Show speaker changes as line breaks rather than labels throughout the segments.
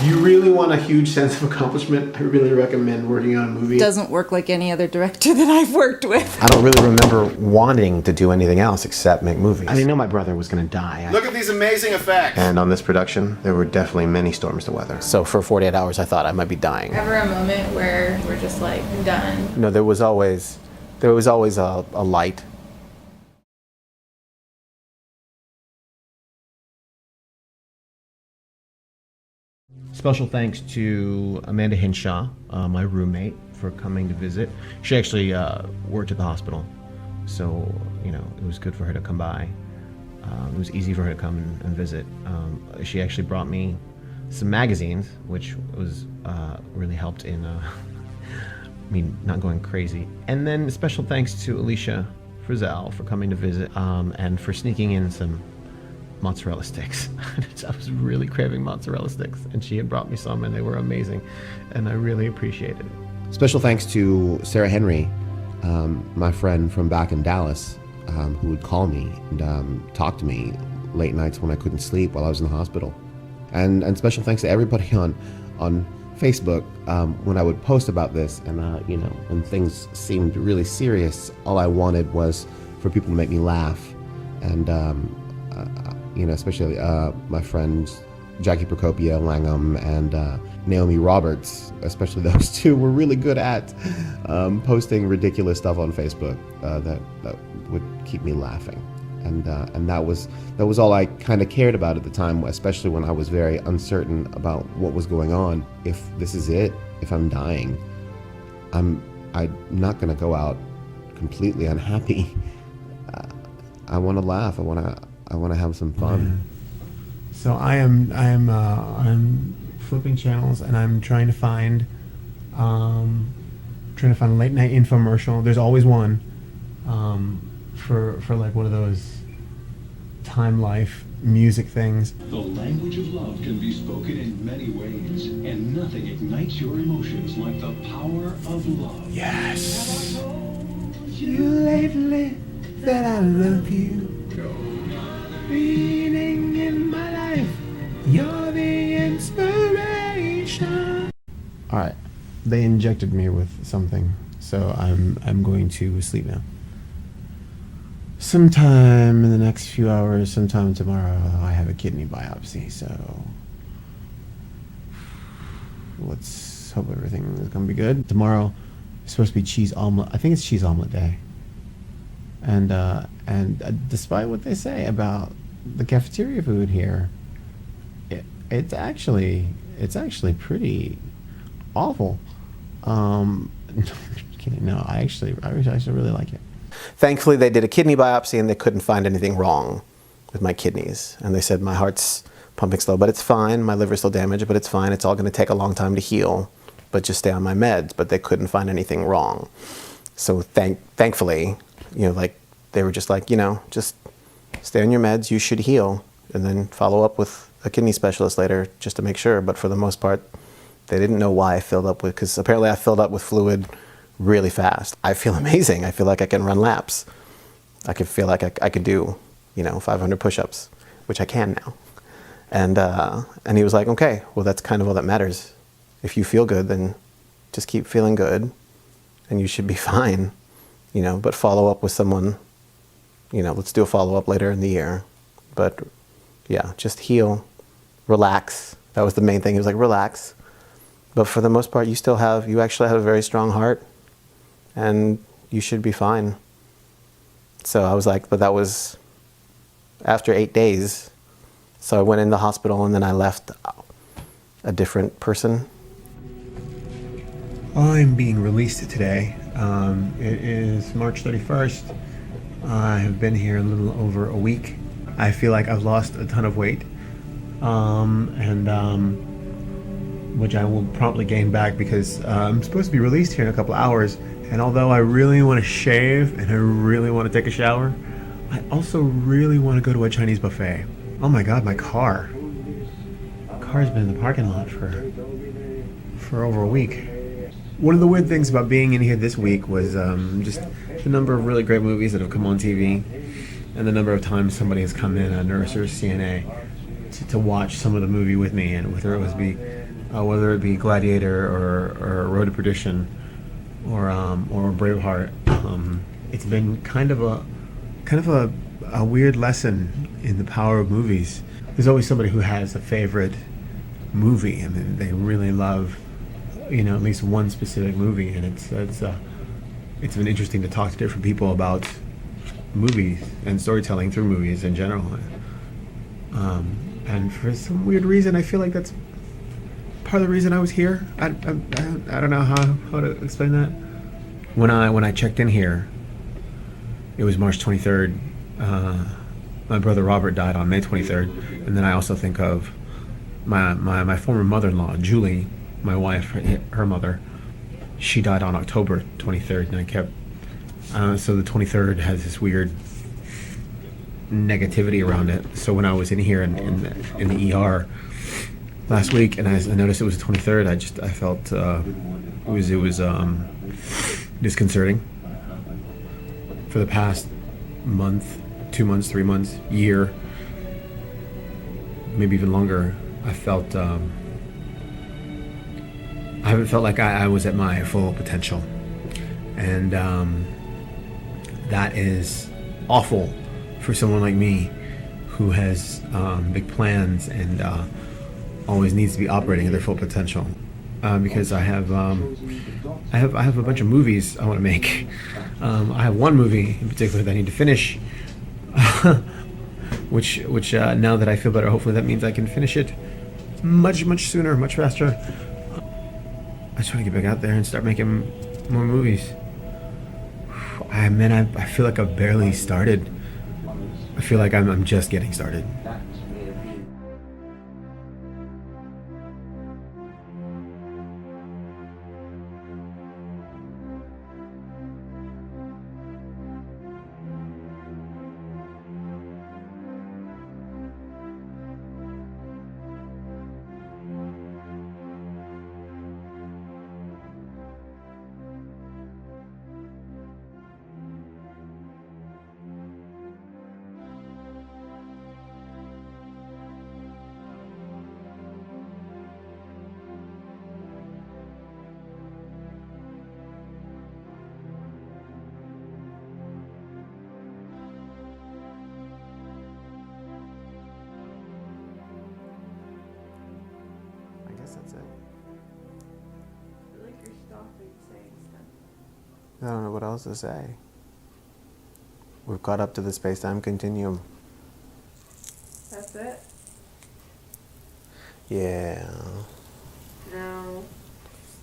If you really want a huge sense of accomplishment, I really recommend working on a movie.
Doesn't work like any other director that I've worked with.
I don't really remember wanting to do anything else except make movies.
I didn't know my brother was going to die.
Look at these amazing effects!
And on this production, there were definitely many storms to weather. So for 48 hours, I thought I might be dying.
Ever a moment where we're just like, done?
No, there was always a light.
Special thanks to Amanda Hinshaw, my roommate, for coming to visit. She actually worked at the hospital, so it was good for her to come by. It was easy for her to come and visit. She actually brought me some magazines, which was really helped in me not going crazy. And then special thanks to Alicia Frizzell for coming to visit and for sneaking in some mozzarella sticks. I was really craving mozzarella sticks, and she had brought me some, and they were amazing, and I really appreciated it.
Special thanks to Sarah Henry, my friend from back in Dallas, who would call me and talk to me late nights when I couldn't sleep while I was in the hospital. And special thanks to everybody on Facebook when I would post about this, and when things seemed really serious, all I wanted was for people to make me laugh. And especially my friends Jackie Procopia Langham and Naomi Roberts, especially those two, were really good at posting ridiculous stuff on Facebook that would keep me laughing. And that was all I kind of cared about at the time, especially when I was very uncertain about what was going on. If this is it, if I'm dying, I'm not going to go out completely unhappy. I want to laugh. I want to have some fun.
So I'm flipping channels, and I'm trying to find a late night infomercial. There's always one for like one of those Time Life music things.
The language of love can be spoken in many ways, and nothing ignites your emotions like the power of love.
Yes. You lately that I love you. Reading in my life, you're the inspiration. All right, they injected me with something, so I'm going to sleep now. Sometime in the next few hours, sometime tomorrow, I have a kidney biopsy, so let's hope everything is gonna be good. Tomorrow is supposed to be cheese omelet. I think it's cheese omelet day. And despite what they say about the cafeteria food here, it's actually pretty awful. Kidding. No, I actually really like it.
Thankfully, they did a kidney biopsy and they couldn't find anything wrong with my kidneys. And they said my heart's pumping slow, but it's fine. My liver's still damaged, but it's fine. It's all going to take a long time to heal, but just stay on my meds. But they couldn't find anything wrong. So thankfully, they were just like, just stay on your meds. You should heal, and then follow up with a kidney specialist later just to make sure. But for the most part, they didn't know why I filled up with, because apparently I filled up with fluid really fast. I feel amazing. I feel like I can run laps. I could feel like I could do, 500 push-ups, which I can now. And he was like, okay, well, that's kind of all that matters. If you feel good, then just keep feeling good, and you should be fine, but follow up with someone, let's do a follow-up later in the year. But yeah, just heal, relax. That was the main thing. He was like, relax. But for the most part, you actually have a very strong heart, and you should be fine. So I was like, but that was after 8 days. So I went in the hospital, and then I left a different person.
I'm being released today. It is March 31st. I have been here a little over a week. I feel like I've lost a ton of weight, which I will promptly gain back because I'm supposed to be released here in a couple hours. And although I really want to shave and I really want to take a shower, I also really want to go to a Chinese buffet. Oh my God, my car's been in the parking lot for over a week. One of the weird things about being in here this week was just the number of really great movies that have come on TV, and the number of times somebody has come in, a nurse or a CNA, to watch some of the movie with me, and whether it was be whether it be Gladiator or Road to Perdition or Braveheart. It's been kind of a weird lesson in the power of movies. There's always somebody who has a favorite movie, and they really love, at least one specific movie, and it's been interesting to talk to different people about movies and storytelling through movies in general. And for some weird reason, I feel like that's part of the reason I was here. I don't know how to explain that. When I checked in here, it was March 23rd. My brother Robert died on May 23rd, and then I also think of my former mother-in-law, Julie, my wife, her mother. She died on October 23rd, and I kept so the 23rd has this weird negativity around it. So when I was in here in the ER last week, and I noticed it was the 23rd, I felt it was disconcerting. For the past month, 2 months, 3 months, year, maybe even longer, I haven't felt like I was at my full potential, and that is awful for someone like me who has big plans and always needs to be operating at their full potential. Because I have a bunch of movies I want to make. I have one movie in particular that I need to finish, which now that I feel better, hopefully that means I can finish it much sooner, much faster. I just want to get back out there and start making more movies. I feel like I've barely started. I feel like I'm just getting started.
I guess that's it.
I feel like you're stopping saying stuff.
I don't know what else to say. We've caught up to the space-time continuum.
That's it?
Yeah.
No.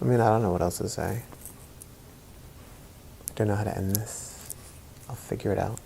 I mean, I don't know what else to say. I don't know how to end this. I'll figure it out.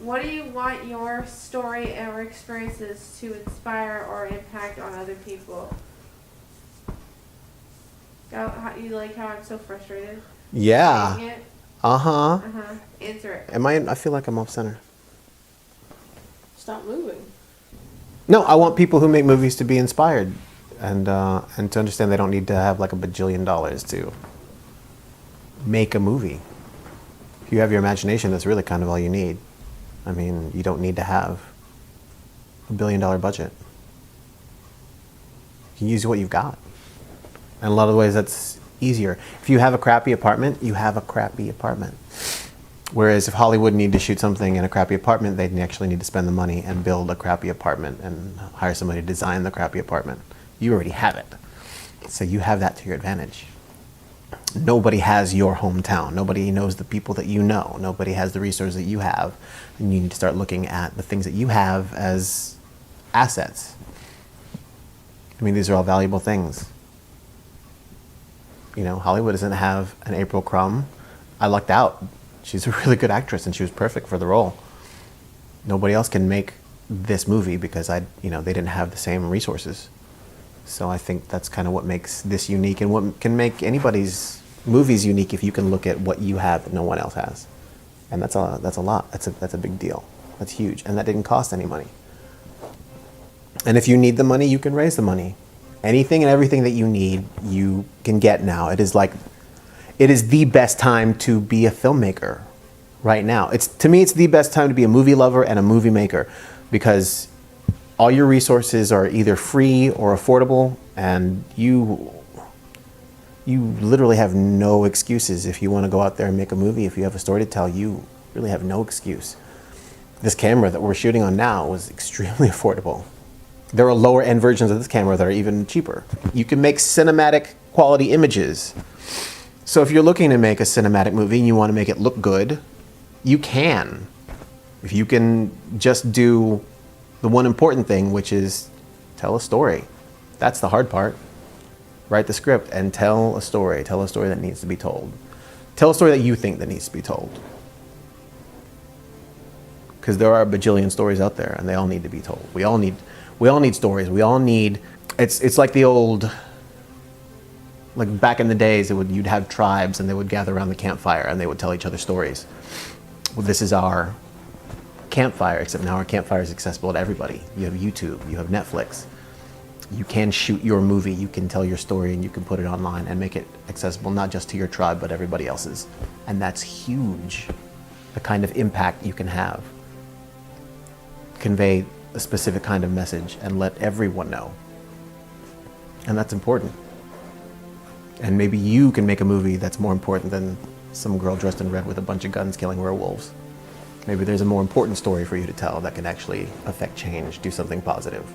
What do you want your story or experiences to inspire or impact on other people? How you like how I'm so frustrated?
Yeah.
Saying it?
Uh-huh.
Answer it.
I feel like I'm off center.
Stop moving.
No, I want people who make movies to be inspired and to understand they don't need to have like $1 bajillion to make a movie. If you have your imagination, that's really kind of all you need. I mean, you don't need to have $1 billion budget. You can use what you've got. And a lot of ways that's easier. If you have a crappy apartment, you have a crappy apartment. Whereas if Hollywood needed to shoot something in a crappy apartment, they'd actually need to spend the money and build a crappy apartment and hire somebody to design the crappy apartment. You already have it. So you have that to your advantage. Nobody has your hometown. Nobody knows the people that you know. Nobody has the resources that you have. And you need to start looking at the things that you have as assets. I mean, these are all valuable things. You know, Hollywood doesn't have an April Crumb. I lucked out. She's a really good actress and she was perfect for the role. Nobody else can make this movie because they didn't have the same resources. So I think that's kind of what makes this unique and what can make anybody's movies unique if you can look at what you have that no one else has. And that's a lot. That's a big deal. That's huge. And that didn't cost any money. And if you need the money, you can raise the money. Anything and everything that you need, you can get now. It is the best time to be a filmmaker right now. To me, it's the best time to be a movie lover and a movie maker because all your resources are either free or affordable, and you literally have no excuses if you want to go out there and make a movie. If you have a story to tell, you really have no excuse. This camera that we're shooting on now was extremely affordable. There are lower end versions of this camera that are even cheaper. You can make cinematic quality images. So if you're looking to make a cinematic movie and you want to make it look good, you can. If you can just do the one important thing, which is tell a story. That's the hard part. Write the script and tell a story. Tell a story that needs to be told. Tell a story that you think that needs to be told. Because there are a bajillion stories out there, and they all need to be told. We all need stories. We all need. It's like the old. Like back in the days, you'd have tribes, and they would gather around the campfire, and they would tell each other stories. Well, this is our campfire, except now our campfire is accessible to everybody. You have YouTube, you have Netflix. You can shoot your movie, you can tell your story, and you can put it online and make it accessible not just to your tribe, but everybody else's. And that's huge, the kind of impact you can have. Convey a specific kind of message and let everyone know. And that's important. And maybe you can make a movie that's more important than some girl dressed in red with a bunch of guns killing werewolves. Maybe there's a more important story for you to tell that can actually affect change, do something positive.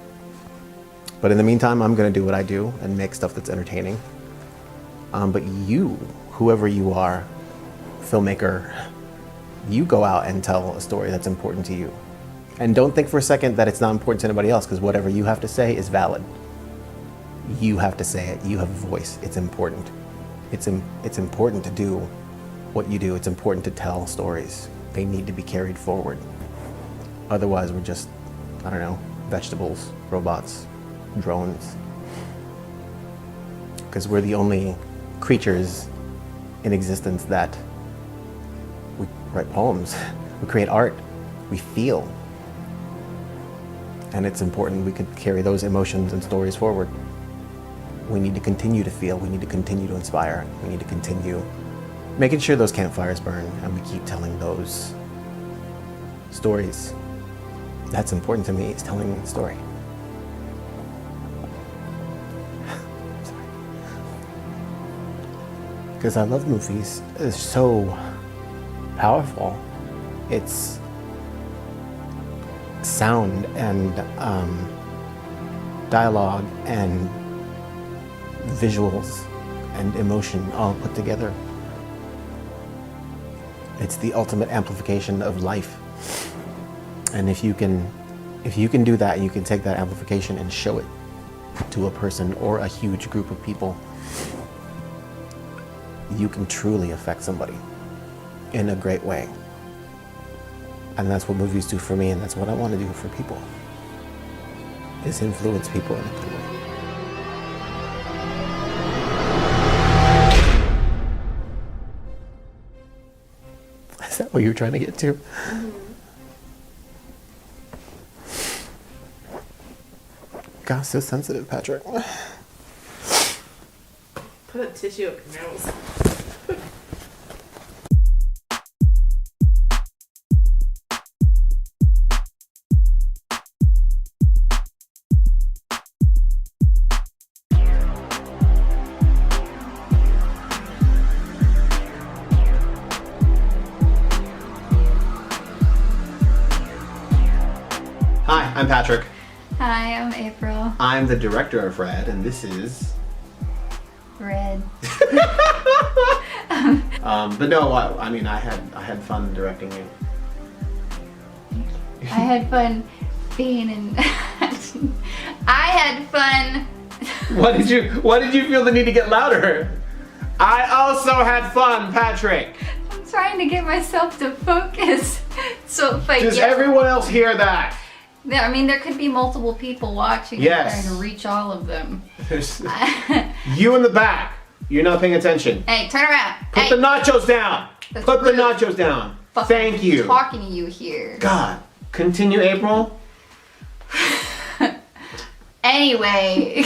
But in the meantime, I'm going to do what I do and make stuff that's entertaining. But you, whoever you are, filmmaker, you go out and tell a story that's important to you. And don't think for a second that it's not important to anybody else, because whatever you have to say is valid. You have to say it. You have a voice. It's important. It's important to do what you do. It's important to tell stories. They need to be carried forward. Otherwise, we're just, I don't know, vegetables, robots, drones. Because we're the only creatures in existence that we write poems, we create art, we feel. And it's important we could carry those emotions and stories forward. We need to continue to feel, we need to continue to inspire, we need to continue making sure those campfires burn and we keep telling those stories. That's important to me, is telling the story. Sorry. Because I love movies. It's so powerful. It's sound and dialogue and visuals and emotion all put together. It's the ultimate amplification of life. And if you can do that, you can take that amplification and show it to a person or a huge group of people, you can truly affect somebody in a great way. And that's what movies do for me, and that's what I want to do for people, is influence people in a good way. Is that what you were trying to get to?
Mm-hmm.
God, so sensitive, Patrick.
Put a tissue up your nose.
Hi, I'm Patrick.
Hi, I'm April.
I'm the director of R.E.D., and this is...
R.E.D.
But no, I mean, I had fun directing you.
I had fun being in... I had fun...
Why did you feel the need to get louder? I also had fun, Patrick.
I'm trying to get myself to focus. So if I
Does
yell-
everyone else hear that?
I mean, there could be multiple people watching
Yes.
and trying to reach all of them.
You in the back. You're not paying attention.
Hey, turn around.
Put
Hey,
the nachos down.
That's
Put the
rude.
nachos down.
fucking
Thank you.
talking to you here.
God. Continue, April.
Anyway.